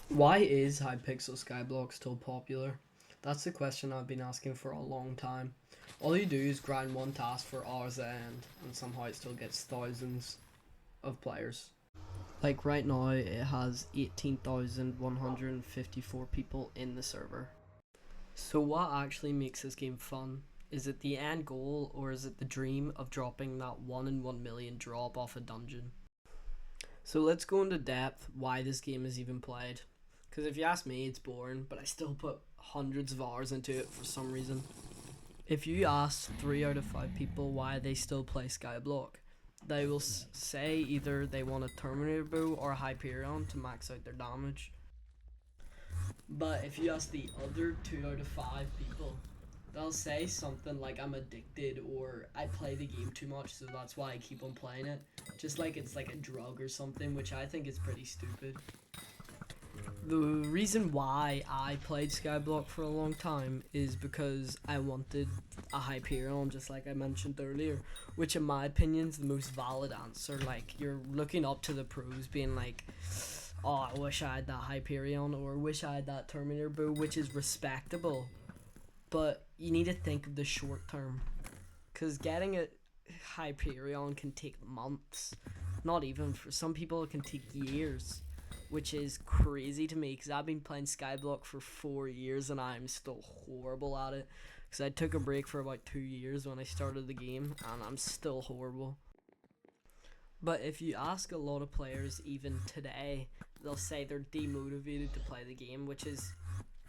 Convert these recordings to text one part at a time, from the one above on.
Why is Hypixel Skyblock still popular? That's the question I've been asking for a long time. All you do is grind one task for hours at end, and somehow it still gets thousands of players. Like right now, it has 18,154 people in the server. So, what actually makes this game fun? Is it the end goal, or is it the dream of dropping that 1 in 1 million drop off a dungeon? So, let's go into depth why this game is even played. Because if you ask me, it's boring, but I still put hundreds of hours into it for some reason. If you ask 3 out of 5 people why they still play Skyblock, they will say either they want a Terminator bow or a Hyperion to max out their damage. But if you ask the other 2 out of 5 people, they'll say something like I'm addicted or I play the game too much, so that's why I keep on playing it. Just like it's like a drug or something, which I think is pretty stupid. The reason why I played Skyblock for a long time is because I wanted a Hyperion, just like I mentioned earlier, which in my opinion is the most valid answer. Like, you're looking up to the pros being like, oh, I wish I had that Hyperion, or wish I had that Terminator bow, which is respectable, but you need to think of the short term, because getting a Hyperion can take months, not even, for some people it can take years, which is crazy to me because I've been playing Skyblock for 4 years and I'm still horrible at it. Because I took a break for about 2 years when I started the game and I'm still horrible. But if you ask a lot of players even today, they'll say they're demotivated to play the game, which is,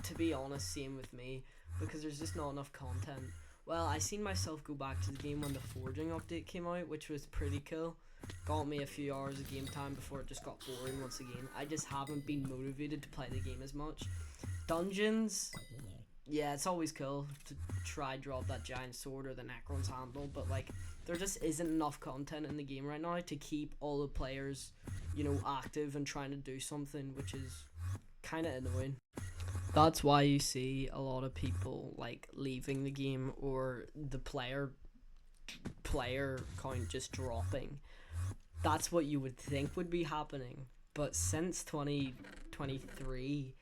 to be honest, same with me, because there's just not enough content. Well, I seen myself go back to the game when the forging update came out, which was pretty cool. Got me a few hours of game time before it just got boring once again. I just haven't been motivated to play the game as much. Dungeons, yeah, it's always cool to try drop that giant sword or the Necron's handle, but like, there just isn't enough content in the game right now to keep all the players, active and trying to do something, which is kind of annoying. That's why you see a lot of people like leaving the game, or the player count just dropping. That's what you would think would be happening, but since 2023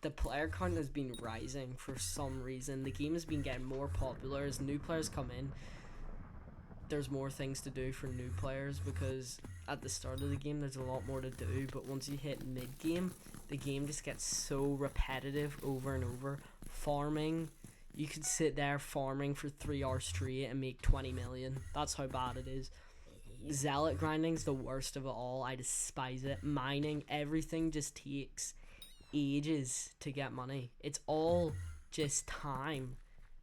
the player count has been rising for some reason. The game has been getting more popular as new players come in. There's more things to do for new players, because at the start of the game there's a lot more to do, but once you hit mid game, the game just gets so repetitive over and over. Farming, you could sit there farming for 3 hours straight and make 20 million. That's how bad it is. Zealot grinding's the worst of it all. I despise it. Mining, everything just takes ages to get money. It's all just time.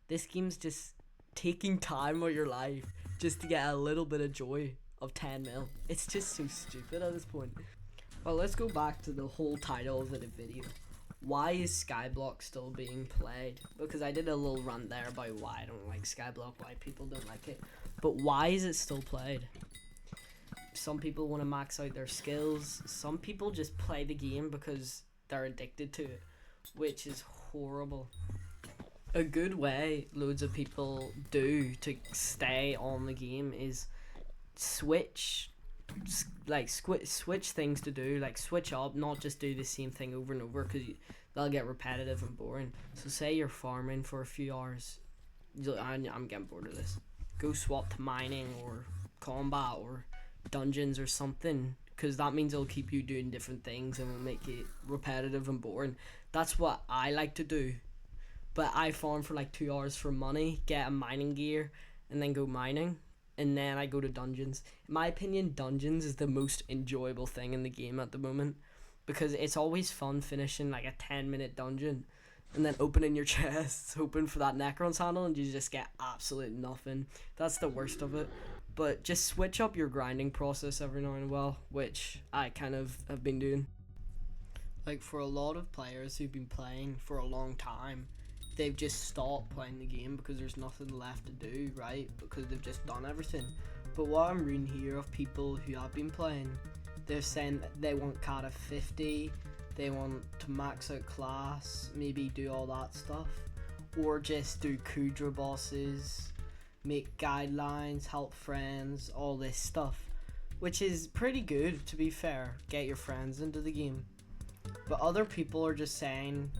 This game's just taking time out your life just to get a little bit of joy of 10 mil. It's just so stupid at this point. Well, let's go back to the whole title of the video. Why is Skyblock still being played? Because I did a little rant there about why I don't like Skyblock, why people don't like it. But why is it still played? Some people want to max out their skills. Some people just play the game because they're addicted to it, which is horrible. A good way loads of people do to stay on the game is switch switch things to do, like switch up, not just do the same thing over and over, because they'll get repetitive and boring. So say you're farming for a few hours, I'm getting bored of this, go swap to mining or combat or dungeons or something, because that means it'll keep you doing different things and will make it repetitive and boring. That's what I like to do. But I farm for like 2 hours for money, get a mining gear, and then go mining, and then I go to dungeons. In my opinion, dungeons is the most enjoyable thing in the game at the moment, because it's always fun finishing like a 10-minute dungeon and then opening your chests, hoping for that Necron's handle, and you just get absolute nothing. That's the worst of it. But just switch up your grinding process every now and well, which I kind of have been doing. Like, for a lot of players who've been playing for a long time, they've just stopped playing the game because there's nothing left to do, right? Because they've just done everything. But what I'm reading here of people who have been playing, they're saying they want Kata 50, they want to max out class, maybe do all that stuff, or just do Kudra bosses, make guidelines, help friends, all this stuff, which is pretty good, to be fair. Get your friends into the game. But other people are just saying,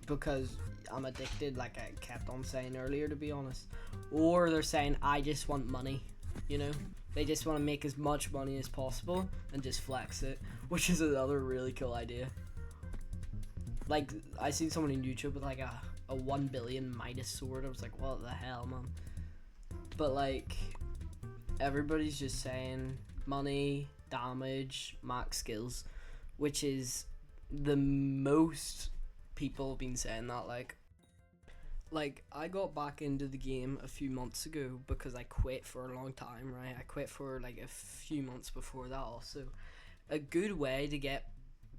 because I'm addicted, like I kept on saying earlier, to be honest. Or they're saying, I just want money, you know? They just want to make as much money as possible and just flex it, which is another really cool idea. Like, I seen someone on YouTube with like a 1 billion Midas sword. I was like, what the hell, man? But like, everybody's just saying money, damage, max skills, which is the most people have been saying that. Like I got back into the game a few months ago because I quit for a long time, right? I quit for like a few months before that also. A good way to get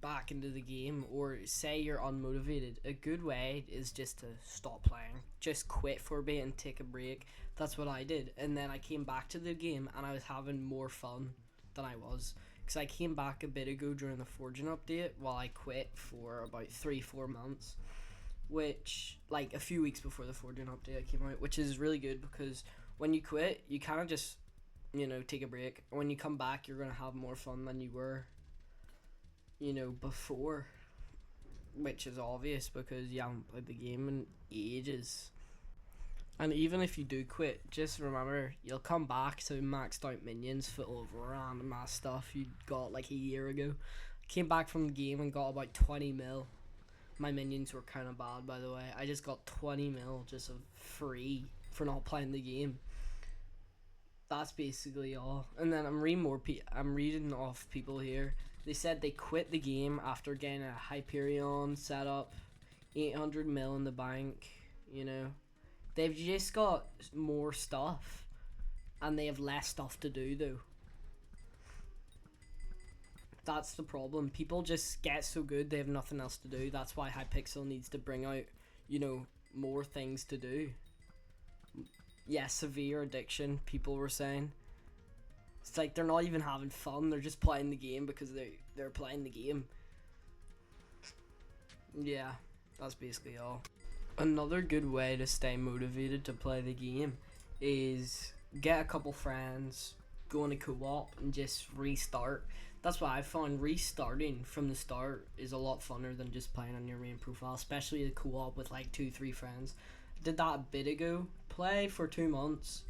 back into the game, or say you're unmotivated, a good way is just to stop playing. Just quit for a bit and take a break. That's what I did. And then I came back to the game and I was having more fun than I was. Because I came back a bit ago during the Forging update while I quit for about 3-4 months. Which, like, a few weeks before the Forging update came out, which is really good because when you quit, you kind of just, you know, take a break. When you come back, you're going to have more fun than you were, you know, before. Which is obvious because you haven't played the game in ages. And even if you do quit, just remember, you'll come back to maxed out minions full of random ass stuff you got like a year ago. Came back from the game and got about 20 mil. My minions were kind of bad, by the way. I just got 20 mil just of free for not playing the game. That's basically all. And then I'm reading off people here. They said they quit the game after getting a Hyperion set up, 800 mil in the bank, you know. They've just got more stuff, and they have less stuff to do though. That's the problem. People just get so good they have nothing else to do. That's why Hypixel needs to bring out, you know, more things to do. Yeah, severe addiction, people were saying. It's like they're not even having fun, they're just playing the game because they're playing the game. Yeah, that's basically all. Another good way to stay motivated to play the game is get a couple friends, go on a co-op and just restart. That's what I found. Restarting from the start is a lot funner than just playing on your main profile, especially the co-op with like 2-3 friends. Did that a bit ago. Play for 2 months,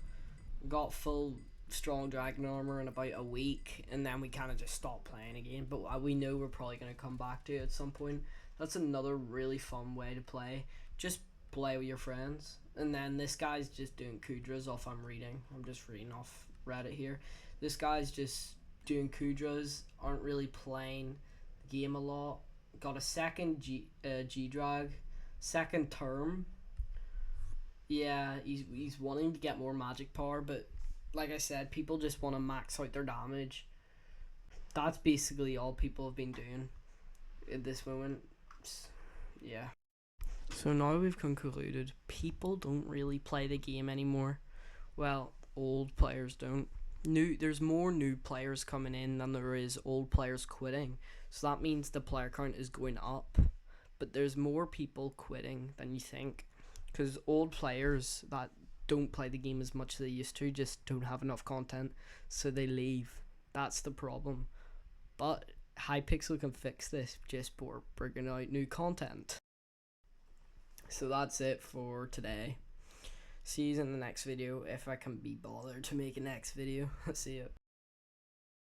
got full strong dragon armor in about a week, and then we kind of just stopped playing again. But we know we're probably going to come back to it at some point. That's another really fun way to play. Just play with your friends. And then this guy's just doing Kudras off I'm just reading off Reddit here. This guy's just doing Kudras, aren't really playing the game a lot. Got a second G-Drag, second term. Yeah, he's wanting to get more magic power, but like I said, people just want to max out their damage. That's basically all people have been doing at this moment. Yeah. So now we've concluded, people don't really play the game anymore. Well, old players don't. There's more new players coming in than there is old players quitting. So that means the player count is going up. But there's more people quitting than you think. Because old players that don't play the game as much as they used to just don't have enough content. So they leave. That's the problem. But Hypixel can fix this just for bringing out new content. So that's it for today. See you in the next video if I can be bothered to make a next video. See ya.